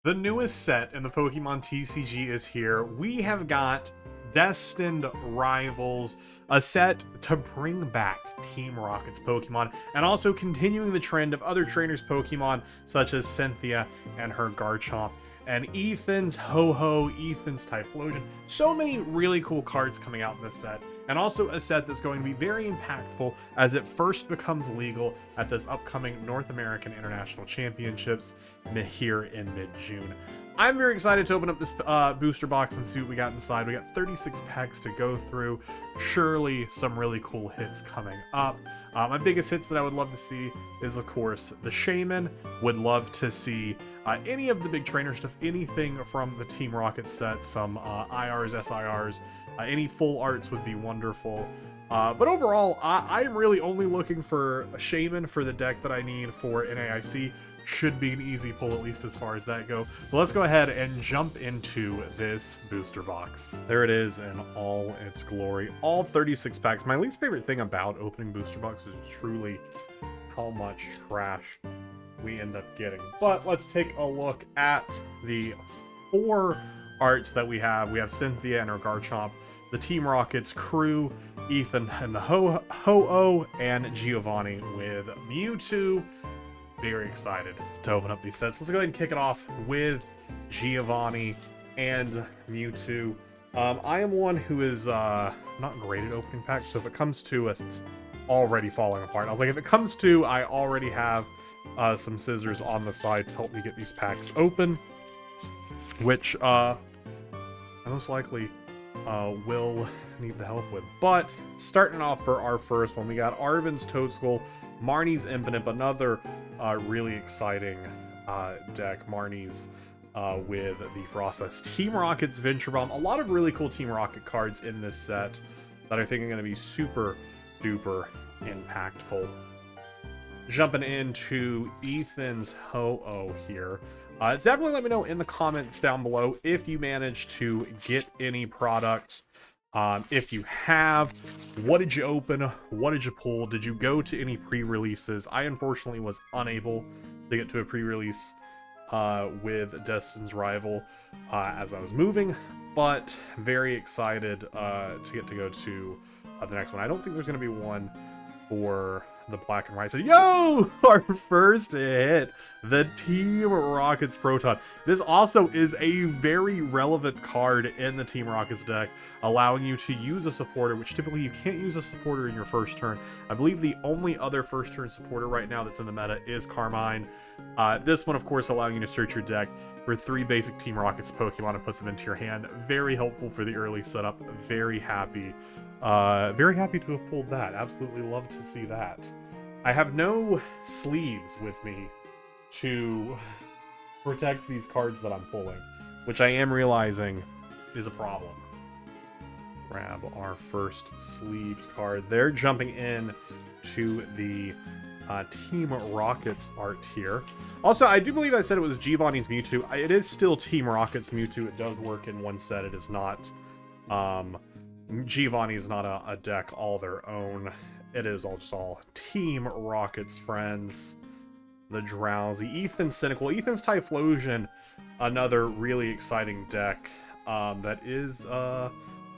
The newest set in the Pokemon TCG is here. We have got Destined Rivals, a set to bring back Team Rocket's Pokemon, and also continuing the trend of other trainers' Pokemon, such as Cynthia and her Garchomp, and Ethan's Ho-Oh, Ethan's Typhlosion. So many really cool cards coming out in this set, and also a set that's going to be very impactful as it first becomes legal at this upcoming North American International Championships here in mid-June. I'm very excited to open up this booster box and see what we got inside. We got 36 packs to go through. Surely some really cool hits coming up. My biggest hits that I would love to see is, of course, the Shaman. Would love to see any of the big trainer stuff, anything from the Team Rocket set, some IRs, SIRs, any full arts would be wonderful. But overall, I'm really only looking for a Shaman for the deck that I need for NAIC. Should be an easy pull, at least as far as that goes. But let's go ahead and jump into this booster box. There it is in all its glory. All 36 packs. My least favorite thing about opening booster boxes is truly how much trash we end up getting. But let's take a look at the 4 arts that we have. We have Cynthia and her Garchomp, the Team Rocket's crew, Ethan and the Ho-Oh, and Giovanni with Mewtwo. Very excited to open up these sets. Let's go ahead and kick it off with Giovanni and Mewtwo. I am one who is not great at opening packs, so if it comes to us, it's already falling apart. I was like, if it comes to, I already have some scissors on the side to help me get these packs open, which I most likely will need the help with. But starting off for our first one, we got Arvin's Toadskull, Marnie's Impotent, another really exciting deck. Marnie's with the Frostlass, Team Rocket's Venture Bomb. A lot of really cool Team Rocket cards in this set that I think are going to be super duper impactful. Jumping into Ethan's Ho-Oh here. Definitely let me know in the comments down below if you managed to get any products. If you have, what did you open? What did you pull? Did you go to any pre-releases? I unfortunately was unable to get to a pre-release with Destined Rival as I was moving, but very excited to get to go to the next one. I don't think there's going to be one for the black and white. So, yo, our first hit, the Team Rockets Proton. This also is a very relevant card in the Team Rockets deck, allowing you to use a supporter, which typically you can't use a supporter in your first turn. I believe the only other first turn supporter right now that's in the meta is Carmine. This one, of course, allowing you to search your deck for 3 basic Team Rockets Pokemon and put them into your hand. Very helpful for the early setup. Very happy to have pulled that. Absolutely love to see that. I have no sleeves with me to protect these cards that I'm pulling, which I am realizing is a problem. Grab our first sleeved card. They're jumping in to the Team Rockets art here. Also, I do believe I said it was Giovanni's Mewtwo. It is still Team Rockets Mewtwo. It does work in one set. It is not... Giovanni is not a deck all their own. It is all Team Rocket's friends. The Drowsy, Ethan's Cynical, Ethan's Typhlosion, another really exciting deck that is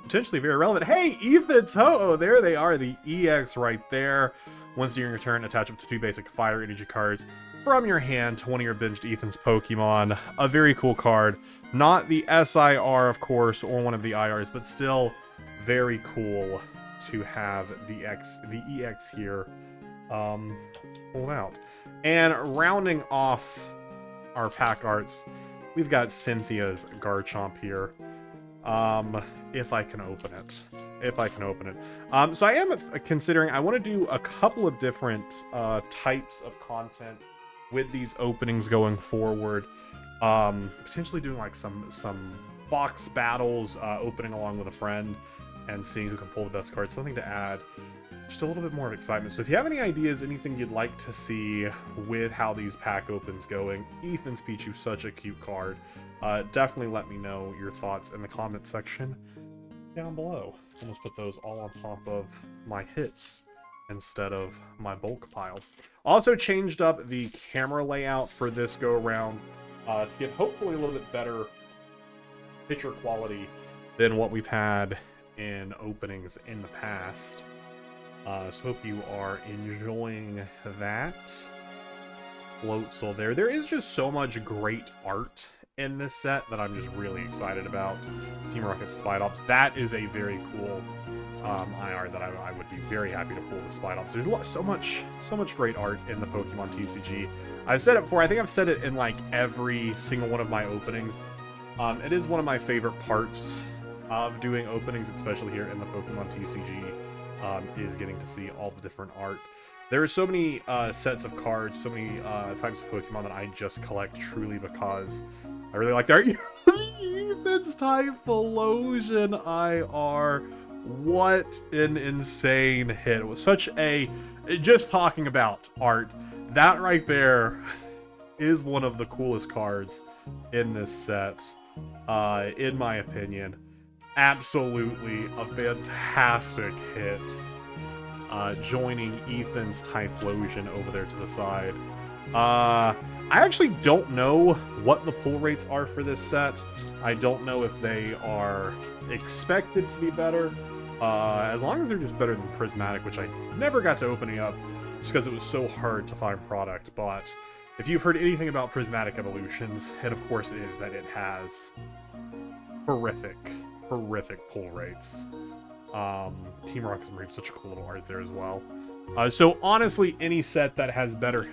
potentially very relevant. Hey, Ethan's Ho-Oh, there they are, the EX right there. Once during your turn, attach up to 2 basic fire energy cards from your hand to one of your binged Ethan's Pokemon. A very cool card. Not the SIR, of course, or one of the IRs, but still very cool to have the EX here pulled out. And rounding off our pack arts, we've got Cynthia's Garchomp here. If I can open it. So I am considering, I want to do a couple of different types of content with these openings going forward. Potentially doing like some box battles, opening along with a friend, and seeing who can pull the best card. Something to add just a little bit more of excitement. So if you have any ideas, anything you'd like to see with how these pack opens going, Ethan's Pichu, such a cute card. Definitely let me know your thoughts in the comment section down below. Almost put those all on top of my hits instead of my bulk pile. Also changed up the camera layout for this go around. to get hopefully a little bit better picture quality than what we've had in openings in the past. So hope you are enjoying that. Floatzel there. There is just so much great art in this set that I'm just really excited about. Team Rocket Spide Ops. That is a very cool IR that I would be very happy to pull the Spide Ops. There's so much great art in the Pokemon TCG. I've said it before. I think I've said it in like every single one of my openings. It is one of my favorite parts of doing openings, especially here in the Pokemon TCG, is getting to see all the different art. There are so many sets of cards, so many types of Pokemon that I just collect truly because I really like the art. Ethan's Typhlosion IR. What an insane hit. It was such a... Just talking about art, that right there is one of the coolest cards in this set, in my opinion. Absolutely a fantastic hit. Joining Ethan's Typhlosion over there to the side. I actually don't know what the pull rates are for this set. I don't know if they are expected to be better. As long as they're just better than Prismatic, which I never got to opening up just because it was so hard to find product. But if you've heard anything about Prismatic Evolutions, it of course is that it has horrific pull rates. Team Rocket's and Reap, such a cool little art there as well. So honestly, any set that has better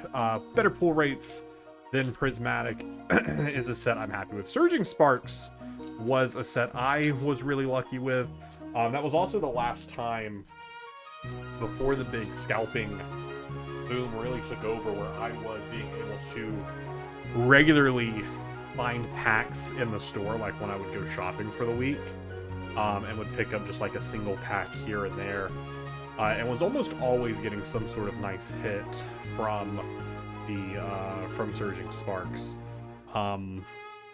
pull rates than Prismatic is a set I'm happy with. Surging Sparks was a set I was really lucky with. That was also the last time before the big scalping boom really took over, where I was being able to regularly find packs in the store, like when I would go shopping for the week, and would pick up just like a single pack here and there, and was almost always getting some sort of nice hit from Surging Sparks.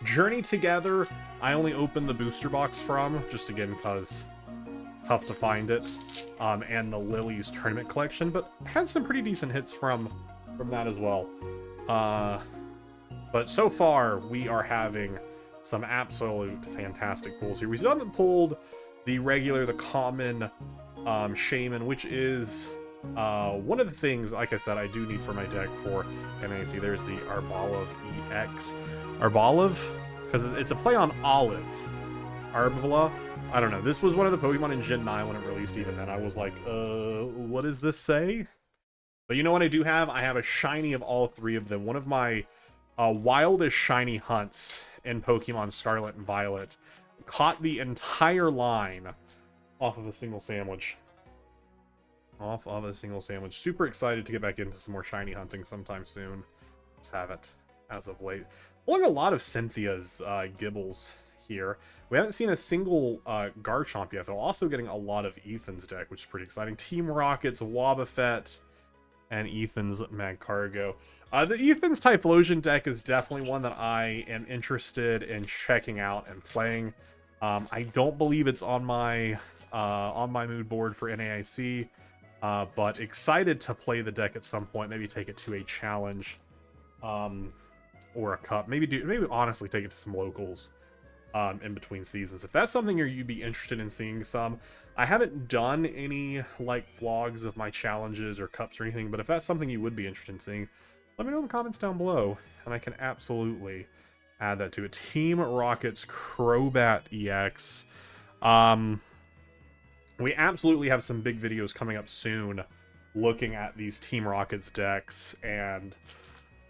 Journey Together, I only opened the booster box from, just again because tough to find it, and the Lily's Tournament Collection, but had some pretty decent hits from that as well. But so far, we are having some absolute fantastic pulls here. We still haven't pulled the regular, the common Shaman, which is one of the things, like I said, I do need for my deck for NAIC. There's the Arbolive EX. Arbolive? Because it's a play on olive. Arbla? I don't know. This was one of the Pokemon in Gen 9 when it released. Even then, I was like, what does this say? But you know what I do have? I have a shiny of all three of them. One of my wildest shiny hunts in Pokemon Scarlet and Violet. Caught the entire line off of a single sandwich. Super excited to get back into some more shiny hunting sometime soon. Just haven't as of late. Pulling a lot of Cynthia's Gibbles here. We haven't seen a single Garchomp yet, though. Also getting a lot of Ethan's deck, which is pretty exciting. Team Rocket's Wobbuffet and Ethan's Magcargo. The Ethan's Typhlosion deck is definitely one that I am interested in checking out and playing. I don't believe it's on my mood board for NAIC, but excited to play the deck at some point. Maybe take it to a challenge, or a cup. Maybe honestly take it to some locals. In between seasons. If that's something you'd be interested in seeing some, I haven't done any like vlogs of my challenges or cups or anything, but if that's something you would be interested in seeing, let me know in the comments down below, and I can absolutely add that to it. Team Rocket's Crobat EX. We absolutely have some big videos coming up soon looking at these Team Rocket's decks and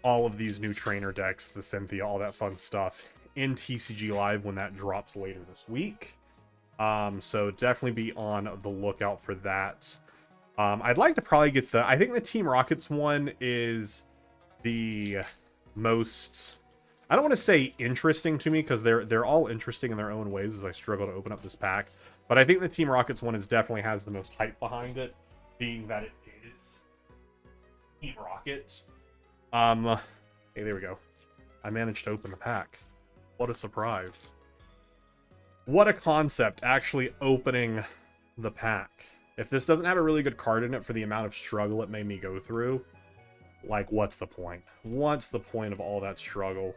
all of these new trainer decks, the Cynthia, all that fun stuff in TCG Live when that drops later this week. So definitely be on the lookout for that. I'd like to probably get I think the Team Rockets one is the most, I don't want to say interesting to me, because they're all interesting in their own ways as I struggle to open up this pack. But I think the Team Rockets one definitely has the most hype behind it, being that it is Team Rocket. Hey, there we go. I managed to open the pack. What a surprise. What a concept, actually opening the pack. If this doesn't have a really good card in it for the amount of struggle it made me go through, like, what's the point? What's the point of all that struggle?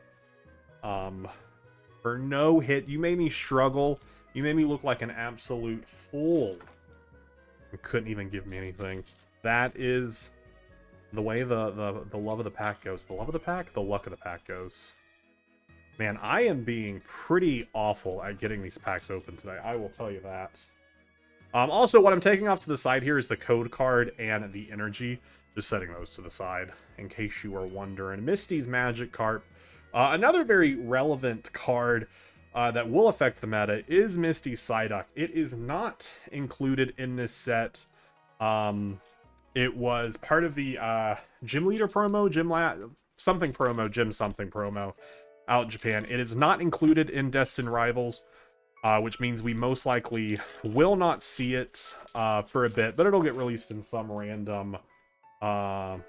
For no hit. You made me struggle. You made me look like an absolute fool. You couldn't even give me anything. That is the way the love of the pack goes. The love of the pack? The luck of the pack goes. Man, I am being pretty awful at getting these packs open today. I will tell you that. Also, what I'm taking off to the side here is the code card and the energy. Just setting those to the side in case you are wondering. Misty's Magic Carp. Another very relevant card that will affect the meta is Misty's Psyduck. It is not included in this set. It was part of the Gym Leader promo, Gym something promo out in Japan. It is not included in Destined Rivals, which means we most likely will not see it for a bit, but it'll get released in some random promo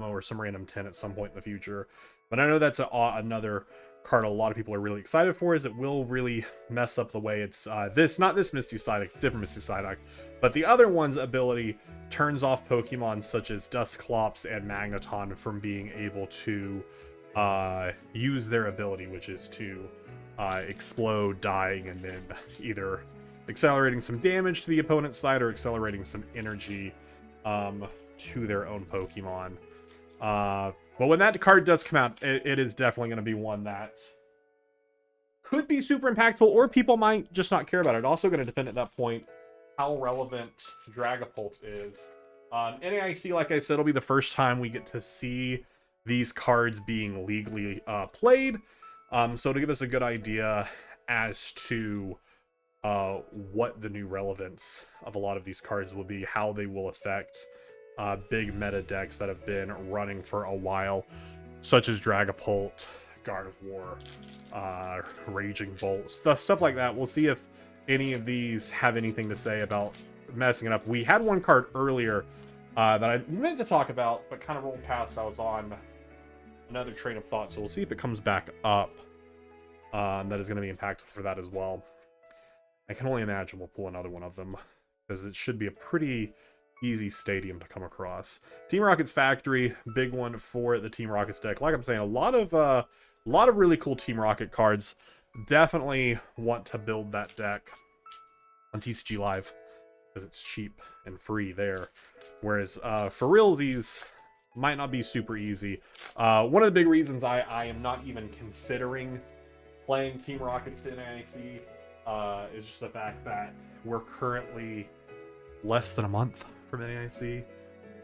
or some random 10 at some point in the future. But I know that's another card a lot of people are really excited for, is it will really mess up the way it's not this Misty Psyduck, it's different Misty Psyduck, but the other one's ability turns off Pokemon such as Dusclops and Magneton from being able to use their ability, which is to explode, dying, and then either accelerating some damage to the opponent's side or accelerating some energy to their own Pokemon. But when that card does come out, it is definitely going to be one that could be super impactful, or people might just not care about it. Also going to depend at that point how relevant Dragapult is. NAIC, like I said, will be the first time we get to see these cards being legally played. So to give us a good idea as to what the new relevance of a lot of these cards will be, how they will affect big meta decks that have been running for a while, such as Dragapult, Guard of War, Raging Bolt, stuff like that. We'll see if any of these have anything to say about messing it up. We had one card earlier that I meant to talk about, but kind of rolled past. I was on another train of thought, so we'll see if it comes back up. That is going to be impactful for that as well. I can only imagine we'll pull another one of them, because it should be a pretty easy stadium to come across. Team Rocket's Factory, big one for the Team Rocket's deck. Like I'm saying, a lot of really cool Team Rocket cards. Definitely want to build that deck on TCG Live because it's cheap and free there. Whereas for realsies, might not be super easy. One of the big reasons I am not even considering playing Team Rockets to NAIC is just the fact that we're currently less than a month from NAIC,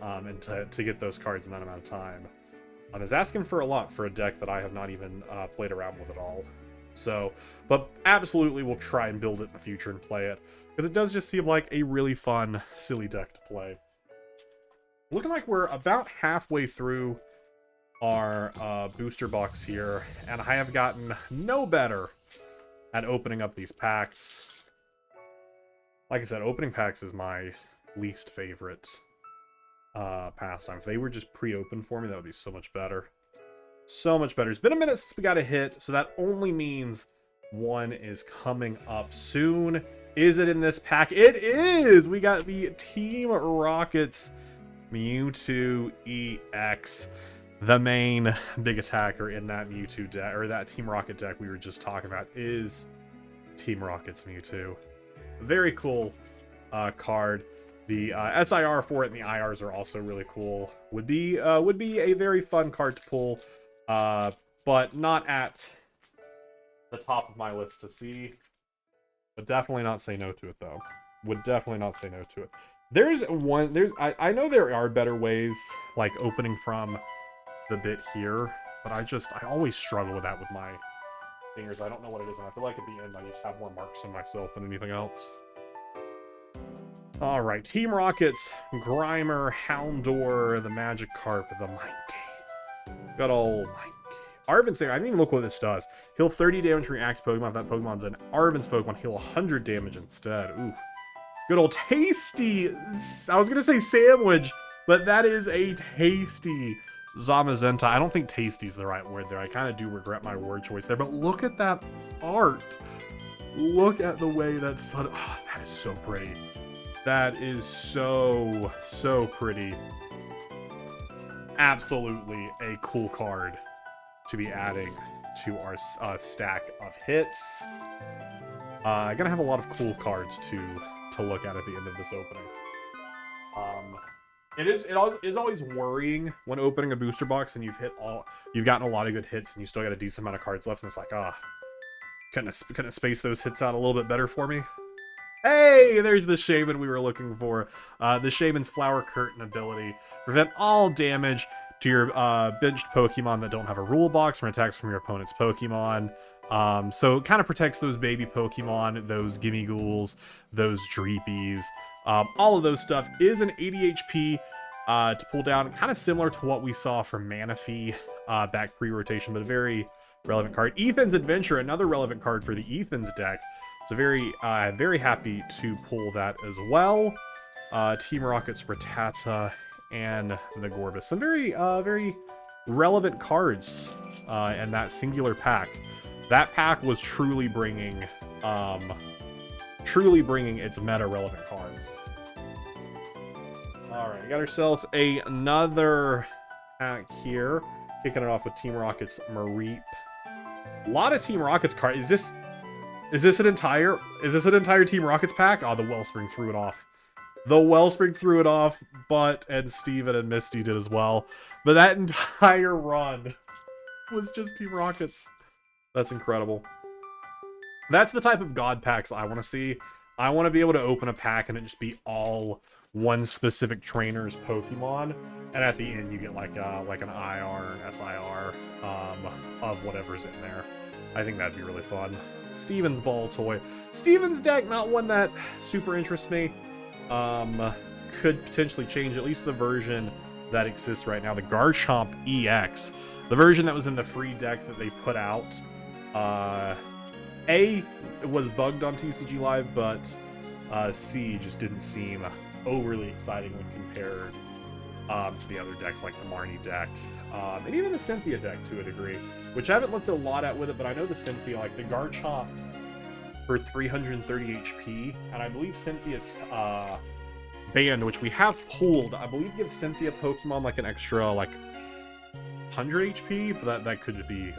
and to get those cards in that amount of time is asking for a lot for a deck that I have not even played around with at all. So, but absolutely we'll try and build it in the future and play it, because it does just seem like a really fun, silly deck to play. Looking like we're about halfway through our booster box here, and I have gotten no better at opening up these packs. Like I said, opening packs is my least favorite pastime. If they were just pre-opened for me, that would be so much better. So much better. It's been a minute since we got a hit, so that only means one is coming up soon. Is it in this pack? It is! We got the Team Rockets Mewtwo EX, the main big attacker in that Mewtwo deck, or that Team Rocket deck we were just talking about, is Team Rocket's Mewtwo. Very cool card. The SIR for it and the IRs are also really cool. Would be a very fun card to pull, but not at the top of my list to see. Would definitely not say no to it though. Would definitely not say no to it. I know there are better ways, like opening from the bit here, but I always struggle with that with my fingers. I don't know what it is, and I feel like at the end I just have more marks on myself than anything else. Alright, Team Rockets, Grimer, Houndour, the Magikarp, the Minecave. Good old Minecave. Arven's saying, I didn't even look what this does. Heal 30 damage from your active Pokemon. If that Pokemon's an Arven's Pokemon, heal 100 damage instead. Ooh. Good old Tasty. I was going to say Sandwich, but that is a Tasty Zamazenta. I don't think Tasty's the right word there. I kind of do regret my word choice there, but look at that art. Look at the way that's... Oh, that is so pretty. That is so, so pretty. Absolutely a cool card to be adding to our stack of hits. Gonna have a lot of cool cards to look at the end of this opening. It is always worrying when opening a booster box and you've gotten a lot of good hits and you still got a decent amount of cards left, and it's like, couldn't have spaced those hits out a little bit better for me. Hey, there's the Shaman we were looking for. The Shaman's Flower Curtain ability. Prevent all damage to your benched Pokemon that don't have a rule box from attacks from your opponent's Pokemon. So it kind of protects those baby Pokemon, those Gimme Ghouls, those Dreepies. All of those stuff is an 80 HP to pull down, kind of similar to what we saw from Manaphy back pre-rotation, but a very relevant card. Ethan's Adventure, another relevant card for the Ethan's deck. So very happy to pull that as well. Team Rocket's Rattata and the Gorbis. Some very relevant cards in that singular pack. That pack was truly bringing its meta relevant cards. All right, we got ourselves another pack here. Kicking it off with Team Rocket's Mareep. A lot of Team Rocket's cards. Is this an entire Team Rockets pack? Oh, the Wellspring threw it off. The Wellspring threw it off, and Steven and Misty did as well. But that entire run was just Team Rockets. That's incredible. That's the type of God packs I want to see. I want to be able to open a pack and it just be all one specific trainer's Pokemon, and at the end you get like an IR or an SIR of whatever's in there. I think that'd be really fun. Steven's Ball Toy. Steven's deck, not one that super interests me. Could potentially change, at least the version that exists right now, the Garchomp EX. The version that was in the free deck that they put out. It was bugged on TCG Live, but C just didn't seem overly exciting when compared to the other decks like the Marnie deck. And even the Cynthia deck to a degree, which I haven't looked a lot at with it, but I know the Cynthia, like the Garchomp for 330 HP, and I believe Cynthia's band, which we have pulled, I believe gives Cynthia Pokemon like an extra like 100 HP, but that could be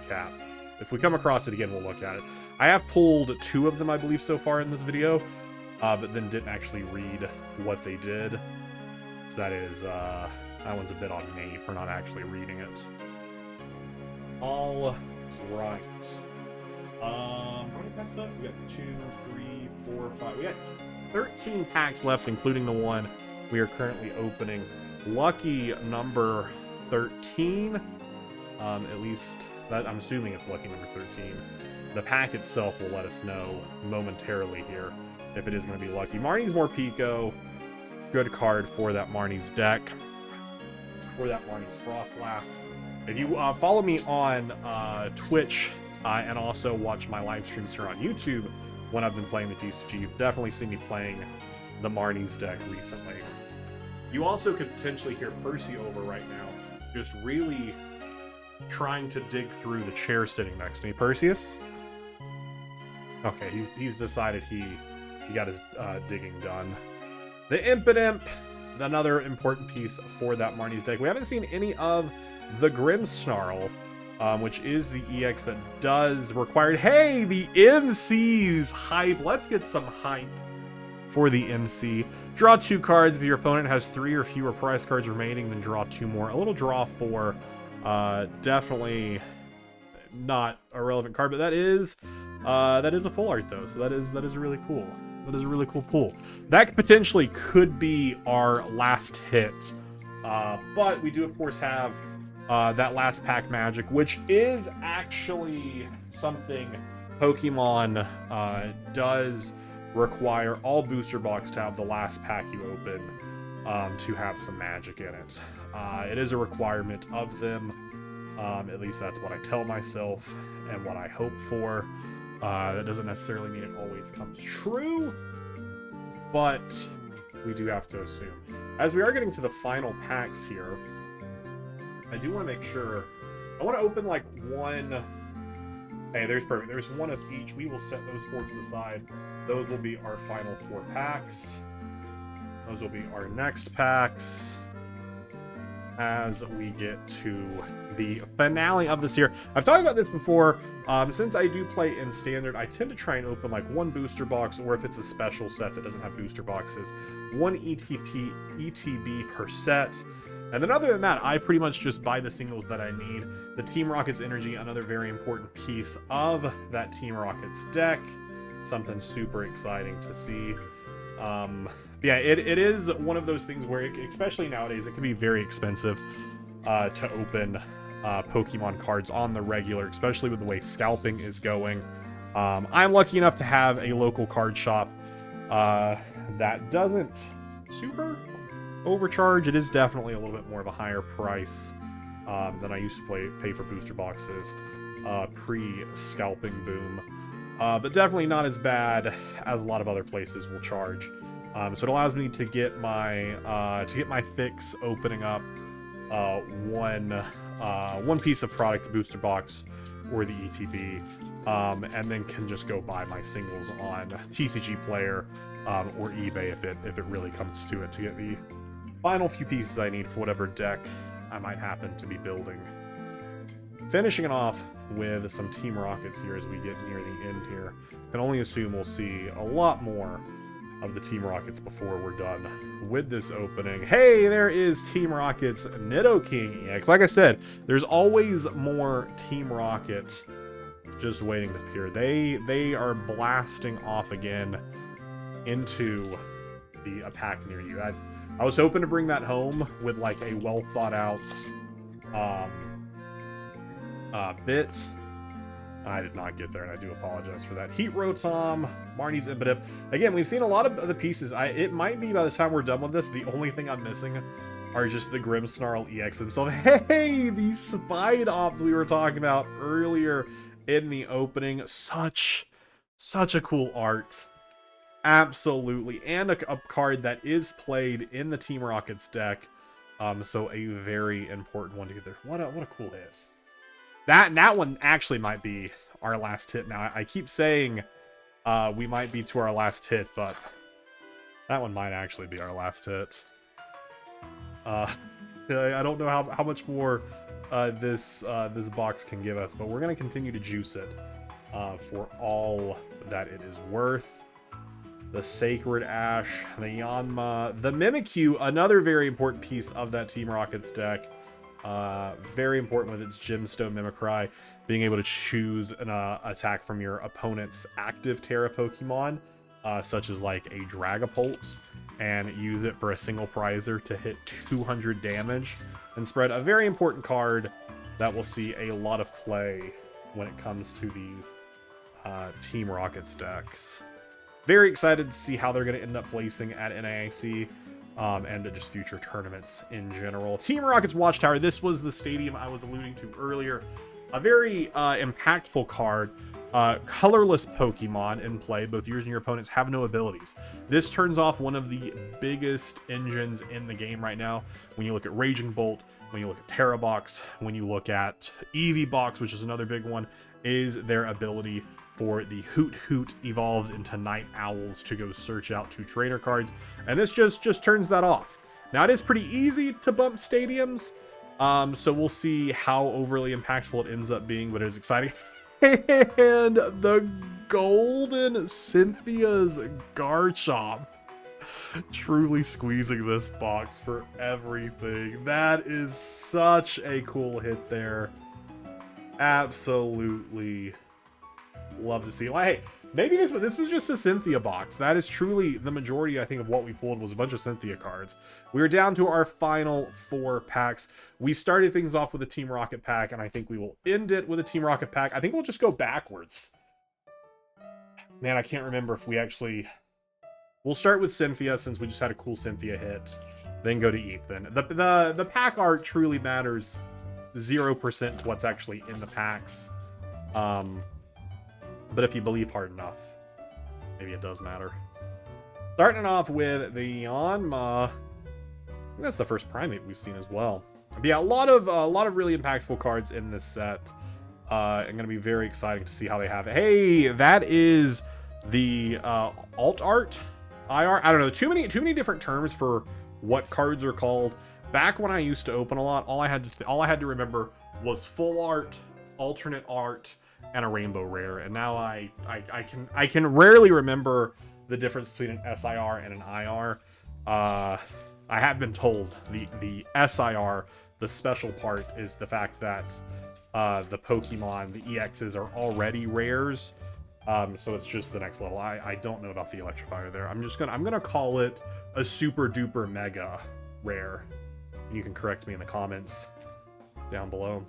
cap. If we come across it again, we'll look at it. I have pulled 2 of them, I believe, so far in this video, but then didn't actually read what they did. So that is, that one's a bit on me for not actually reading it. All right. How many packs left? We got 2, 3, 4, 5. We got 13 packs left, including the one we are currently opening. Lucky number 13. At least that, I'm assuming it's lucky number 13. The pack itself will let us know momentarily here if it is going to be lucky. Marnie's Morpeko. Good card for that Marnie's deck. For that Marnie's Frostlass. If you follow me on Twitch and also watch my live streams here on YouTube when I've been playing the TCG, you've definitely seen me playing the Marnie's deck recently. You also could potentially hear Percy over right now, just really trying to dig through the chair sitting next to me. Perseus? Okay, he's decided he got his digging done. The Impidimp, another important piece for that Marnie's deck. We haven't seen any of the Grimmsnarl, which is the EX that does require... Hey, the MC's hype. Let's get some hype for the MC. Draw 2 cards. If your opponent has 3 or fewer prize cards remaining, then draw 2 more. A little draw 4. Definitely not a relevant card, but that is a full art though, so that is really cool. That is a really cool pull. That potentially could be our last hit, but we do of course have that last pack magic, which is actually something Pokemon does require all booster box to have the last pack you open to have some magic in it. It is a requirement of them. At least that's what I tell myself and what I hope for. That doesn't necessarily mean it always comes true, but we do have to assume. As we are getting to the final packs here, I do want to make sure... I want to open like one... Hey, there's perfect. There's one of each. We will set those 4 to the side. Those will be our final 4 packs. Those will be our next packs. as we get to the finale of this year. I've talked about this before. Since I do play in standard, I tend to try and open like one booster box, or if it's a special set that doesn't have booster boxes, one ETB per set. And then other than that, I pretty much just buy the singles that I need. The Team Rocket's Energy, another very important piece of that Team Rocket's deck. Something super exciting to see. Yeah, it is one of those things where, especially nowadays, it can be very expensive to open Pokemon cards on the regular, especially with the way scalping is going. I'm lucky enough to have a local card shop that doesn't super overcharge. It is definitely a little bit more of a higher price than I used to pay for booster boxes pre-scalping boom, but definitely not as bad as a lot of other places will charge. So it allows me to get my fix opening up one piece of product, the booster box or the ETB, and then can just go buy my singles on TCG Player or eBay if it really comes to it, to get the final few pieces I need for whatever deck I might happen to be building. Finishing it off with some Team Rockets here as we get near the end here. Can only assume we'll see a lot more of the Team Rockets before we're done with this opening. Hey, there is Team Rocket's Nidoking EX. Like I said, there's always more Team Rocket just waiting to appear. They are blasting off again into a pack near you. I was hoping to bring that home with like a well thought out bit. I did not get there, and I do apologize for that. Heat Rotom, Marnie's Impidip. Again, we've seen a lot of the pieces. It might be by the time we're done with this, the only thing I'm missing are just the Grimmsnarl EX himself. Hey, these Spide Ops we were talking about earlier in the opening. Such a cool art. Absolutely. And a card that is played in the Team Rockets deck. So a very important one to get there. What a cool hit. That one actually might be our last hit now. I keep saying we might be to our last hit, but that one might actually be our last hit. I don't know how much more this box can give us, but we're going to continue to juice it for all that it is worth. The Sacred Ash, the Yanma, the Mimikyu, another very important piece of that Team Rockets deck. Very important with its Gemstone Mimicry, being able to choose an attack from your opponent's active Terra Pokemon, such as like a Dragapult, and use it for a single prizer to hit 200 damage and spread. A very important card that will see a lot of play when it comes to these Team Rockets decks. Very excited to see how they're going to end up placing at NAIC. And just future tournaments in general. Team Rocket's Watchtower. This was the stadium I was alluding to earlier. A very impactful card. Colorless Pokemon in play. Both yours and your opponents have no abilities. This turns off one of the biggest engines in the game right now. When you look at Raging Bolt, when you look at Terra Box, when you look at Eevee Box, which is another big one, is their ability for the Hoot Hoot evolved into Night Owls to go search out 2 trainer cards, and this just turns that off. Now it is pretty easy to bump stadiums, so we'll see how overly impactful it ends up being, but it is exciting. And the Golden Cynthia's Garchomp, truly squeezing this box for everything. That is such a cool hit there. Absolutely love to see. Like, hey, maybe this was just a Cynthia box. That is truly the majority, I think, of what we pulled was a bunch of Cynthia cards. We're down to our final 4 packs. We started things off with a Team Rocket pack, and I think we will end it with a Team Rocket pack. I think we'll just go backwards. Man, I can't remember if we actually... We'll start with Cynthia, since we just had a cool Cynthia hit. Then go to Ethan. The pack art truly matters 0% to what's actually in the packs. But if you believe hard enough, maybe it does matter. Starting off with the Yanma. I think that's the first Primate we've seen as well. But yeah, a lot of really impactful cards in this set. I'm gonna be very exciting to see how they have it. Hey, that is the alt art, IR. I don't know, too many different terms for what cards are called. Back when I used to open a lot, all I had to remember was full art, alternate art, and a rainbow rare. And now I can rarely remember the difference between an SIR and an IR. I have been told the SIR, the special part, is the fact that the Pokemon, the EXs, are already rares. So it's just the next level. I don't know about the Electrifier there. I'm gonna call it a super duper mega rare. And you can correct me in the comments down below.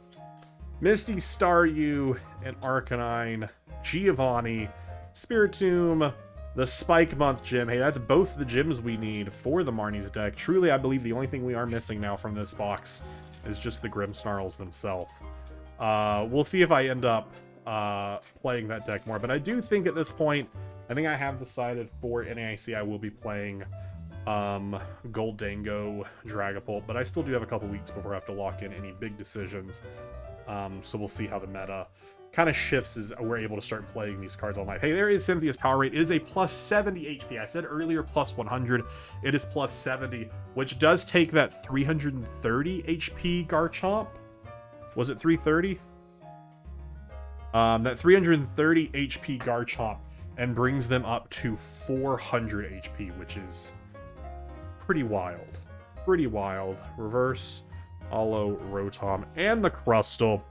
Misty, Staryu, and Arcanine, Giovanni, Spiritomb, the Spike Month gym. Hey, that's both the gyms we need for the Marnie's deck. Truly, I believe the only thing we are missing now from this box is just the Grimmsnarls themselves. We'll see if I end up playing that deck more, but I do think at this point, I think I have decided for NAIC I will be playing Goldango, Dragapult, but I still do have a couple weeks before I have to lock in any big decisions. So we'll see how the meta kind of shifts as we're able to start playing these cards all night. Hey, there is Cynthia's power rate. It is a plus 70 HP. I said earlier plus 100. It is plus 70, which does take that 330 HP Garchomp. Was it 330? That 330 HP Garchomp and brings them up to 400 HP, which is pretty wild. Pretty wild. Reverse, Hollow, Rotom, and the Crustle.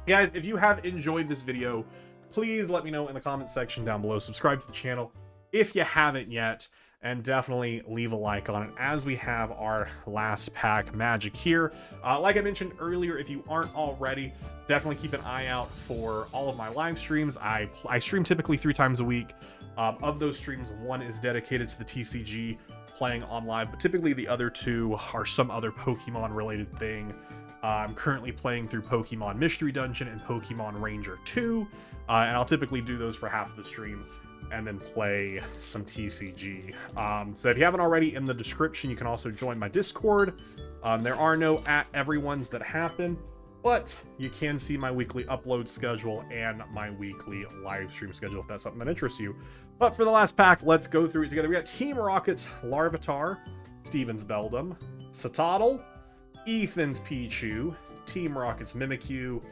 Guys, if you have enjoyed this video, please let me know in the comment section down below. Subscribe to the channel if you haven't yet, and definitely leave a like on it as we have our last pack magic here. Like I mentioned earlier, if you aren't already, definitely keep an eye out for all of my live streams. I stream typically 3 times a week. Of those streams, 1 is dedicated to the TCG playing on live, but typically the other 2 are some other Pokemon related thing. I'm currently playing through Pokemon Mystery Dungeon and Pokemon Ranger 2, and I'll typically do those for half the stream and then play some TCG. So if you haven't already, in the description you can also join my Discord. There are no @everyone's that happen, but you can see my weekly upload schedule and my weekly live stream schedule if that's something that interests you. But for the last pack, let's go through it together. We got Team Rocket's Larvitar, Steven's Beldum, Satotl, Ethan's Pichu, Team Rocket's Mimikyu,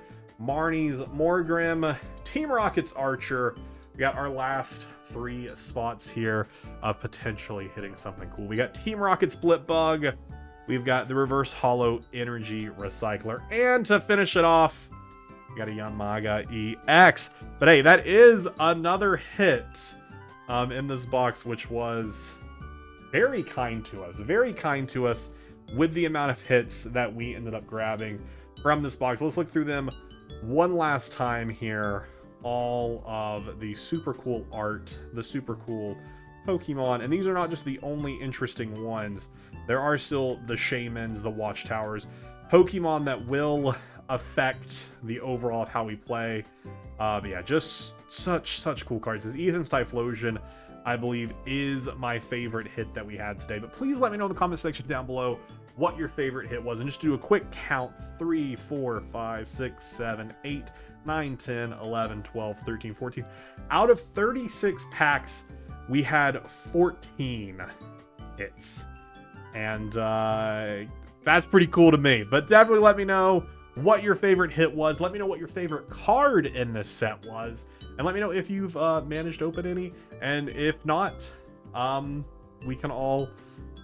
Marnie's Morgrim, Team Rocket's Archer. We got our last 3 spots here of potentially hitting something cool. We got Team Rocket's Blipbug, we've got the Reverse Hollow Energy Recycler, and to finish it off, we got a Yanmaga EX. But hey, that is another hit in this box, which was very kind to us with the amount of hits that we ended up grabbing from this box. Let's look through them one last time here. All of the super cool art, the super cool Pokemon, and these are not just the only interesting ones. There are still the Shaymins, the Watchtowers, Pokemon that will affect the overall of how we play. But yeah, just such cool cards. This Ethan's Typhlosion, I believe, is my favorite hit that we had today. But please let me know in the comment section down below what your favorite hit was, and just do a quick count: 3, 4, 5, 6, 7, 8, 9, 10, 11, 12, 13, 14. Out of 36 packs, we had 14 hits. And that's pretty cool to me. But definitely let me know what your favorite hit was. Let me know what your favorite card in this set was. And let me know if you've managed to open any. And if not, we can all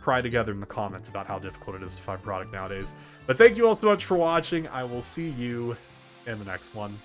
cry together in the comments about how difficult it is to find product nowadays. But thank you all so much for watching. I will see you in the next one.